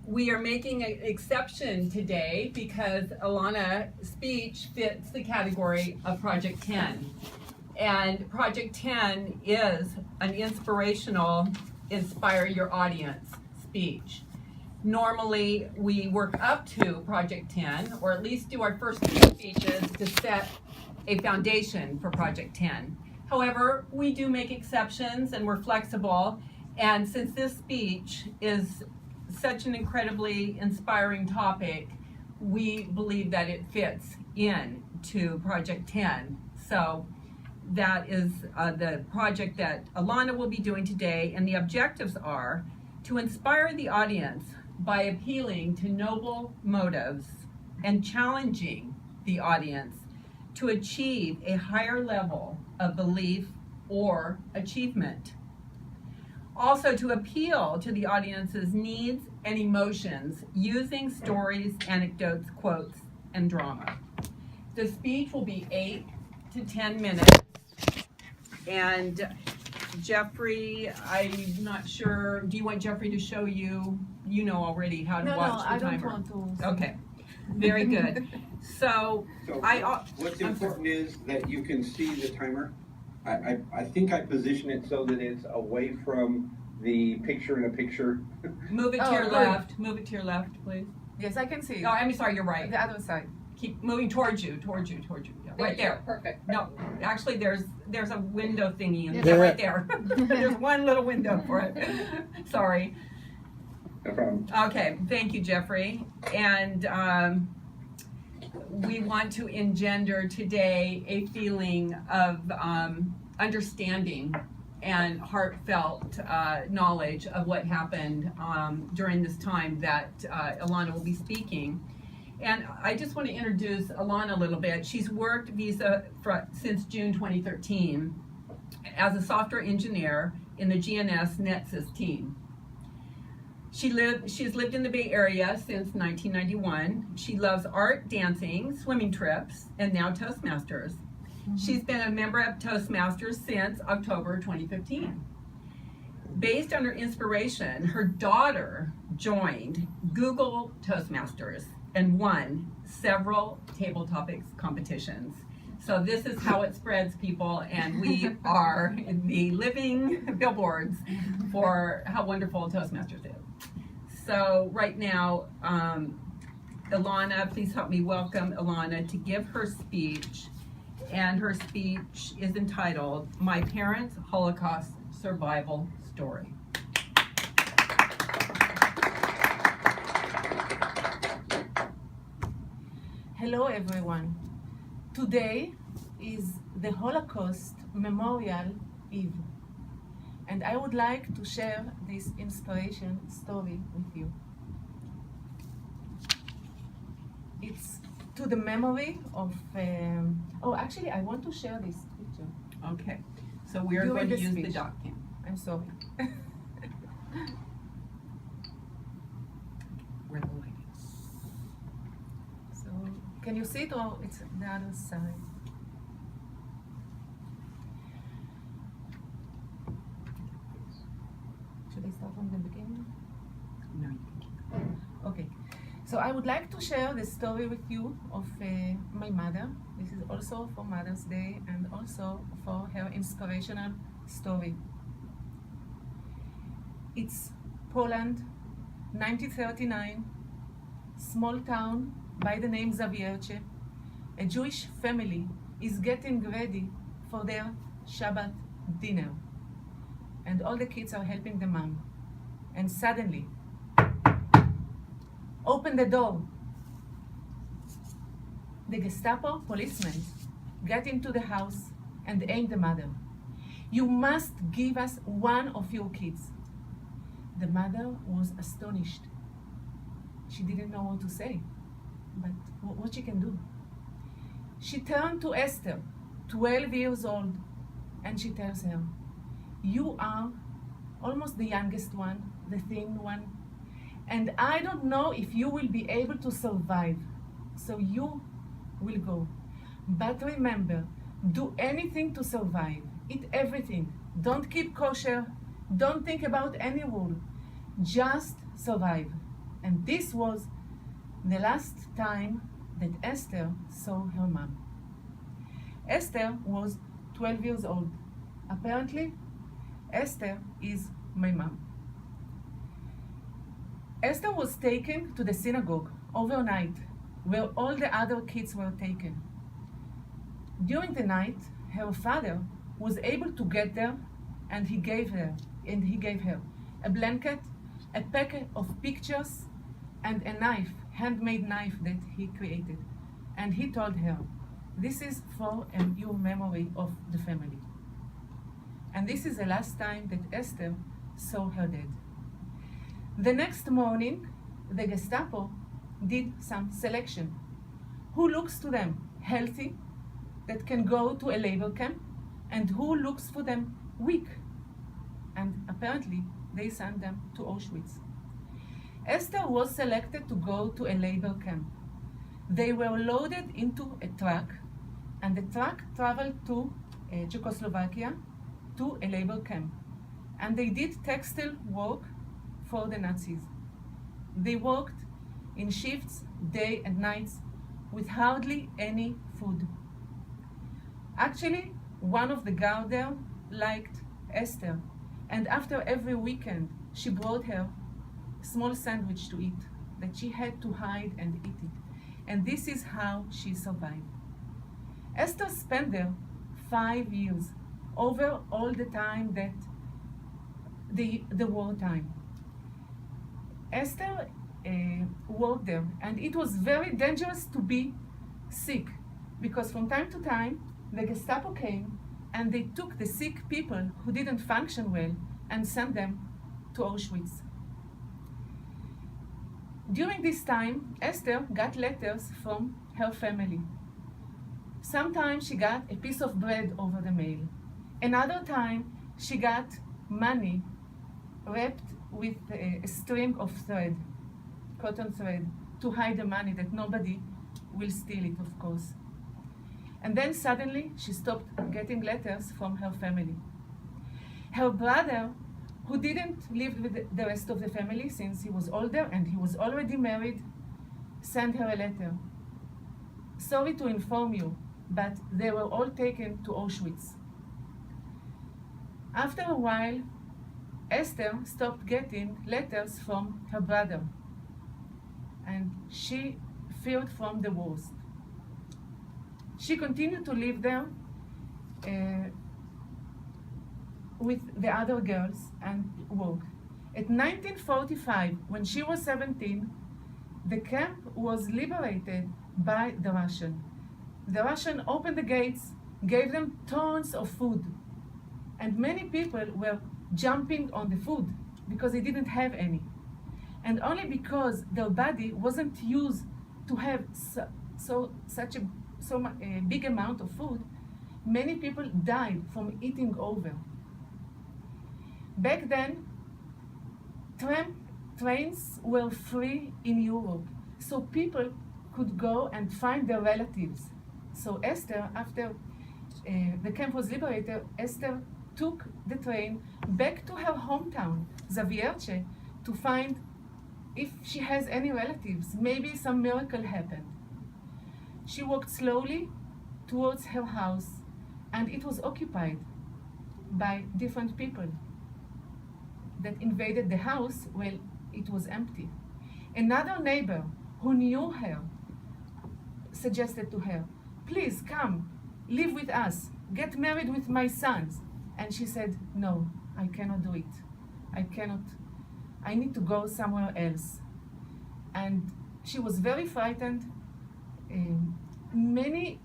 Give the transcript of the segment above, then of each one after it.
we are making an exception today because Alana's speech fits the category of Project 10. And Project 10 is an inspirational, inspire your audience speech. Normally, we work up to Project 10, or at least do our first two speeches to set a foundation for Project 10. However, we do make exceptions and we're flexible. And since this speech is such an incredibly inspiring topic, we believe that it fits in to Project 10. So that is the project that Alana will be doing today, and the objectives are to inspire the audience by appealing to noble motives and challenging the audience to achieve a higher level of belief or achievement. Also, to appeal to the audience's needs and emotions using stories, anecdotes, quotes, and drama. The speech will be 8 to 10 minutes. And Jeffrey, I'm not sure, do you want Jeffrey to show you? You know already how to watch the timer. No, I don't want to. Okay, very good. So what's important is that you can see the timer. I think I position it so that it's away from the picture in a picture. Move it to your left. Move it to your left, please. Yes, I can see it. Oh, I'm sorry, you're right. The other side. Keep moving towards you. Yeah, right there. Perfect. No, actually, there's a window thingy in there. Right there. There's one little window for it. Sorry. No problem. Okay, thank you, Jeffrey. And we want to engender today a feeling of understanding and heartfelt knowledge of what happened during this time that Alana will be speaking. And I just want to introduce Alana a little bit. She's worked Visa since June 2013 as a software engineer in the GNS NetSys team. She's lived in the Bay Area since 1991. She loves art, dancing, swimming trips, and now Toastmasters. Mm-hmm. She's been a member of Toastmasters since October 2015. Based on her inspiration, her daughter joined Google Toastmasters and won several table topics competitions. So this is how it spreads, people, and we are the living billboards for how wonderful Toastmasters is. So right now, Alana, please help me welcome Alana to give her speech. And her speech is entitled, My Parents' Holocaust Survival Story. Hello, everyone. Today is the Holocaust Memorial Eve, and I would like to share this inspiration story with you. It's to the memory of, actually I want to share this picture. Okay, so we are going to use the doc cam. I'm sorry. Where the light is. So, can you see it, or it's the other side? Should I start from the beginning? No, you can keep going. Okay. So I would like to share the story with you of my mother. This is also for Mother's Day and also for her inspirational story. It's Poland, 1939, small town by the name Zawiercie. A Jewish family is getting ready for their Shabbat dinner. And all the kids are helping the mom. And suddenly, open the door. The Gestapo policemen get into the house and aim the mother. You must give us one of your kids. The mother was astonished. She didn't know what to say, but what she can do. She turned to Esther, 12 years old, and she tells her, you are almost the youngest one, the thin one, and I don't know if you will be able to survive, so you will go. But remember, do anything to survive. Eat everything. Don't keep kosher. Don't think about any rule. Just survive. And this was the last time that Esther saw her mom. Esther was 12 years old. Apparently, Esther is my mom. Esther was taken to the synagogue overnight, where all the other kids were taken. During the night, her father was able to get there, and he gave her a blanket, a packet of pictures, and a knife, handmade knife that he created. And he told her, "This is for your memory of the family." And this is the last time that Esther saw her dad. The next morning, the Gestapo did some selection. Who looks to them healthy, that can go to a labor camp, and who looks for them weak? And apparently, they sent them to Auschwitz. Esther was selected to go to a labor camp. They were loaded into a truck, and the truck traveled to Czechoslovakia to a labor camp. And they did textile work for the Nazis. They worked in shifts, day and nights, with hardly any food. Actually, one of the guards there liked Esther, and after every weekend, she brought her a small sandwich to eat that she had to hide and eat it. And this is how she survived. Esther spent there 5 years, over all the time that the wartime. Esther worked there, and it was very dangerous to be sick, because from time to time the Gestapo came and they took the sick people who didn't function well and sent them to Auschwitz. During this time, Esther got letters from her family. Sometimes she got a piece of bread over the mail. Another time, she got money wrapped with a string of thread, cotton thread, to hide the money, that nobody will steal it, of course. And then suddenly, she stopped getting letters from her family. Her brother, who didn't live with the rest of the family since he was older and he was already married, sent her a letter. "Sorry to inform you, but they were all taken to Auschwitz." After a while, Esther stopped getting letters from her brother, and she feared from the worst. She continued to live there with the other girls and work. At 1945, when she was 17, the camp was liberated by the Russian. The Russian opened the gates, gave them tons of food, and many people were jumping on the food because they didn't have any. And only because their body wasn't used to have such a big amount of food, many people died from eating over. Back then, trains were free in Europe, so people could go and find their relatives. So Esther, after the camp was liberated, Esther took the train back to her hometown, Zawiercie, to find if she has any relatives. Maybe some miracle happened. She walked slowly towards her house, and it was occupied by different people that invaded the house while it was empty. Another neighbor who knew her suggested to her, "Please come, live with us, get married with my sons." And she said, "No, I cannot do it. I need to go somewhere else." And she was very frightened. Many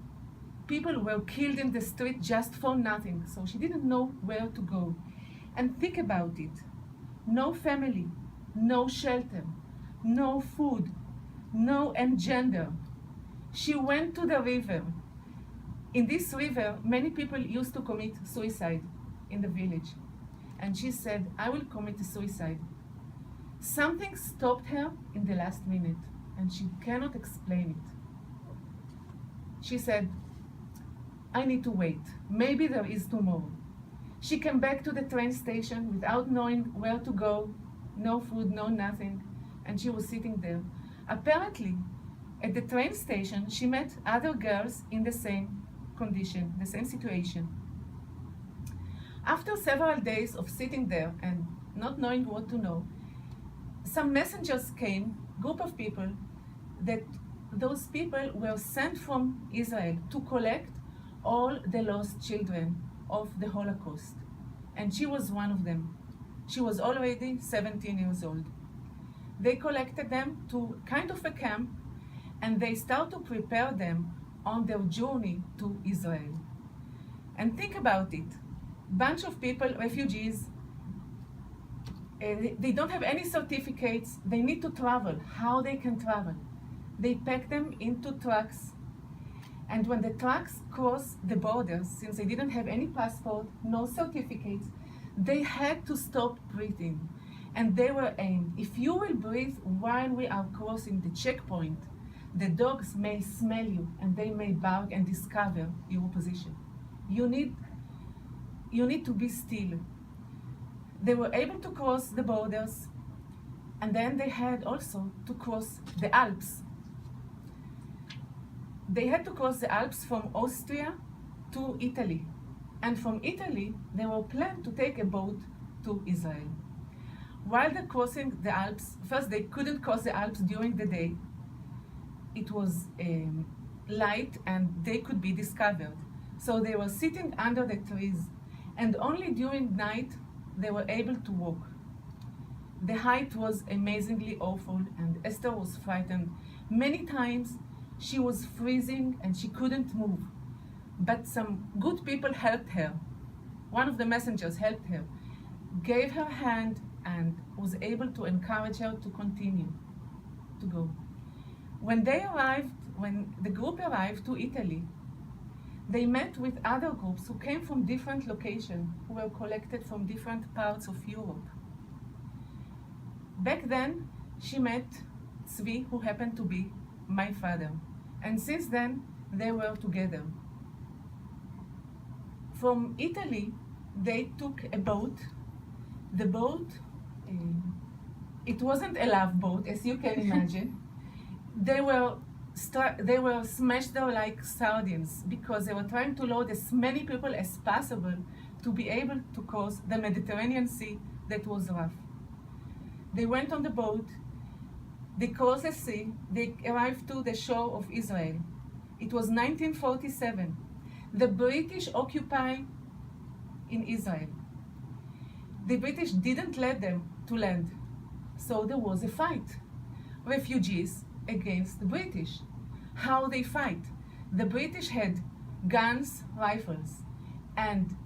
people were killed in the street just for nothing, so she didn't know where to go. And think about it. No family, no shelter, no food, no engender. She went to the river. In this river, many people used to commit suicide in the village. And she said, "I will commit suicide." Something stopped her in the last minute, and she cannot explain it. She said, "I need to wait. Maybe there is tomorrow." She came back to the train station without knowing where to go, no food, no nothing, and she was sitting there. Apparently, at the train station, she met other girls in the same condition, the same situation. After several days of sitting there and not knowing what to know, some messengers came, group of people, that those people were sent from Israel to collect all the lost children of the Holocaust. And she was one of them. She was already 17 years old. They collected them to kind of a camp, and they start to prepare them on their journey to Israel. And think about it. Bunch of people, refugees, they don't have any certificates. They need to travel. How they can travel? They pack them into trucks. And when the trucks cross the borders, since they didn't have any passport, no certificates, they had to stop breathing. And they were aimed. If you will breathe while we are crossing the checkpoint, the dogs may smell you and they may bark and discover your position. You need to be still. They were able to cross the borders, and then they had also to cross the Alps. They had to cross the Alps from Austria to Italy. And from Italy, they were planned to take a boat to Israel. While they're crossing the Alps, first they couldn't cross the Alps during the day. It was light and they could be discovered. So they were sitting under the trees, and only during night they were able to walk. The height was amazingly awful, and Esther was frightened. Many times she was freezing and she couldn't move. But some good people helped her. One of the messengers helped her, gave her hand, and was able to encourage her to continue to go. When the group arrived to Italy, they met with other groups who came from different locations, who were collected from different parts of Europe. Back then, she met Tzvi, who happened to be my father. And since then, they were together. From Italy, they took a boat. The boat, it wasn't a love boat, as you can imagine. They were smashed there like sardines because they were trying to load as many people as possible to be able to cross the Mediterranean Sea that was rough. They went on the boat, they crossed the sea, they arrived to the shore of Israel. It was 1947. The British occupied in Israel. The British didn't let them to land, so there was a fight. Refugees against the British. How they fight? The British had guns, rifles, and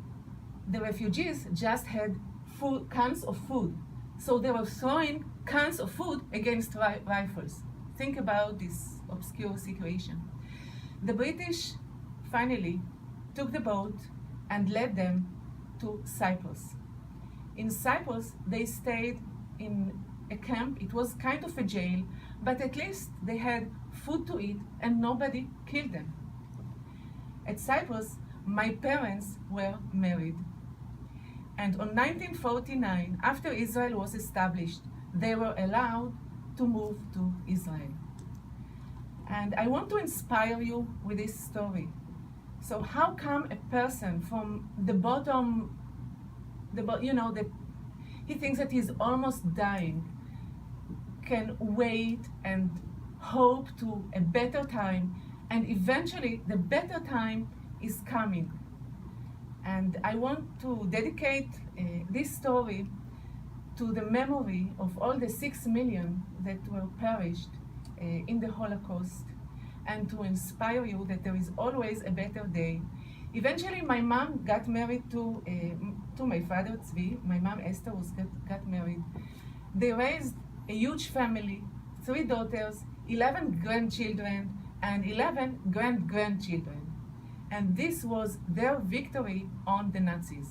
the refugees just had cans of food. So they were throwing cans of food against rifles. Think about this obscure situation. The British finally took the boat and led them to Cyprus. In Cyprus, they stayed in a camp. It was kind of a jail, but at least they had food to eat and nobody killed them. At Cyprus, my parents were married. And on 1949, after Israel was established, they were allowed to move to Israel. And I want to inspire you with this story. So how come a person from the bottom, he thinks that he's almost dying, can wait and hope to a better time, and eventually the better time is coming. And I want to dedicate this story to the memory of all the 6 million that were perished in the Holocaust, and to inspire you that there is always a better day. Eventually, my mom got married to my father, Tzvi. My mom, Esther, got married. They raised a huge family, 3 daughters, 11 grandchildren, and 11 grand-grandchildren. And this was their victory on the Nazis.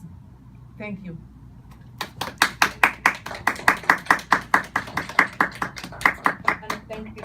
Thank you. Thank you.